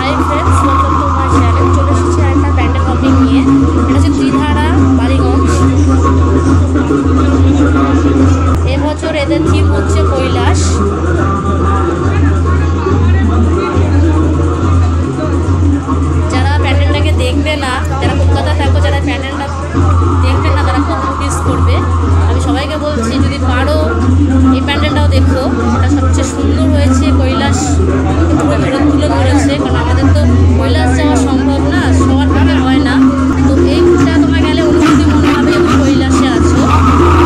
Hi friends, welcome to my channel. চলে এসেছি একটা প্যান্ডেল হপিং নিয়ে। এটা হচ্ছে ত্রিধারা বালিগঞ্জ। এবছর এদের থিম হচ্ছে কৈলাস। যারা প্যান্ডেলটাকে দেখবে না, যারা কলকাতা থাকো, যারা প্যান্ডেলটা দেখবে না, তারা খুব মিস করবে। আমি সবাইকে বলছি, যদি পারো এই প্যান্ডেলটাও দেখো। এটা সবচেয়ে সুন্দর হয়েছে, কৈলাস তুলে ধরেছে। কারণ আমাদের তো কৈলাস যাওয়া সম্ভব না, সবার ভাবে হয় না। তো এইটা তোমার গেলে অনুভূতি মনে হবে তুমি কৈলাসে আছো।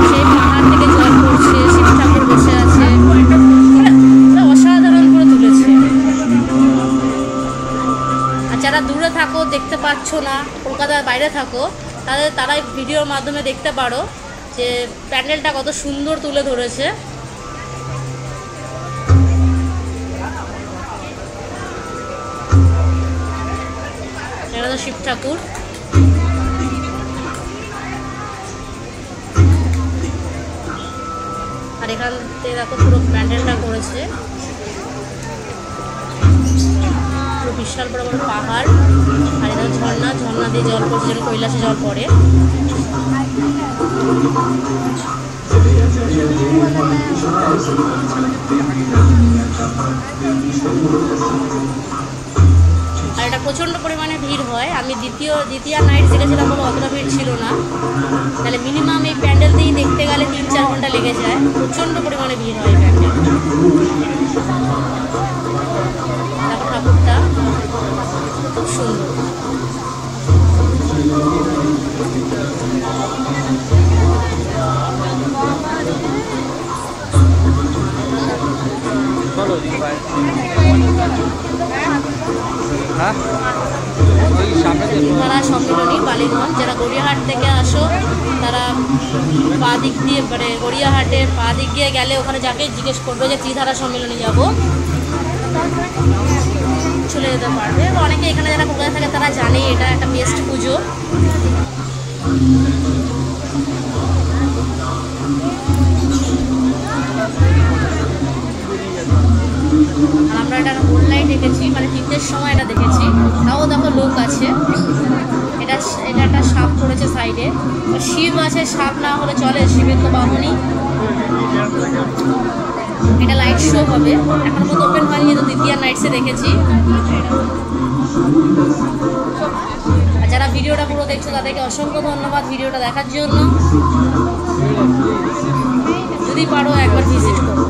সেই পাহাড় থেকে জল পড়ছে, শিব ঠাকুর বসে আছে, অসাধারণ করে তুলেছে। আর যারা দূরে থাকো, দেখতে পাচ্ছ না, কলকাতার বাইরে থাকো, তারাই ভিডিওর মাধ্যমে দেখতে পারো যে প্যান্ডেলটা কত সুন্দর তুলে ধরেছে। এটা তো শিব ঠাকুর। আর এখান থেকে দেখো পুরো প্যান্ডেলটা করেছে। পুরো বিশাল বড় বড় পাহাড়, আর এটা ঝর্ণা দিয়ে জল পড়ছে, যেন কৈলাসে জল পড়ে। আর এটা প্রচণ্ড পরিমাণে ভিড় হয়। আমি দ্বিতীয় নাইট দেখেছিলাম, বলে অতটা ভিড় ছিল না। তাহলে মিনিমাম এই প্যান্ডেল দিয়েই দেখতে গেলে 3-4 ঘন্টা লেগে যায়। প্রচণ্ড পরিমাণে ভিড় হয় প্যান্ডেল। দেখো ঠাকুরটা খুব সুন্দর। ত্রিধারা সম্মিলনী বালিগঞ্জ। যারা গড়িয়াহাট থেকে আসো, তারা পা দিক দিয়ে, মানে গড়িয়াহাটে পা দিক দিয়ে গেলে ওখানে যাকে জিজ্ঞেস করবে যে ত্রিধারা সম্মিলনী যাব, চলে যেতে পারবে। অনেকে এখানে যারা কলকাতা থাকে তারা জানে এটা একটা বেস্ট পুজো। আর আমরা এটা অনলাইন দেখেছি, মানে 3টের সময় এটা দেখেছি। তাও দেখো লোক আছে। এটা একটা সাপ করেছে সাইডে, শিব আছে, সাপ না হলে চলে, শিবের তো বাহনই। এটা লাইট শো হবে, এখন মতো ওপেন হয়নি, তো দ্বিতীয় নাইটসে দেখেছি। আর যারা ভিডিওটা পুরো দেখছো তাদেরকে অসংখ্য ধন্যবাদ ভিডিওটা দেখার জন্য। যদি পারো একবার ভিজিট করো।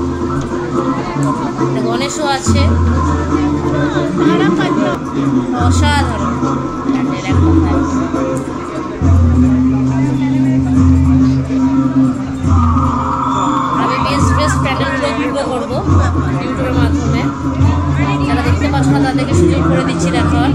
গণেশও আছে, অসাধারণ প্যান্ডেল একদম। আমি বেস্ট প্যান্ডেলগুলো তুলে ধরবো ইউটিউবের মাধ্যমে। যারা দেখতে পাচ্ছ না তাদেরকে সুযোগ করে দিচ্ছি দেখার।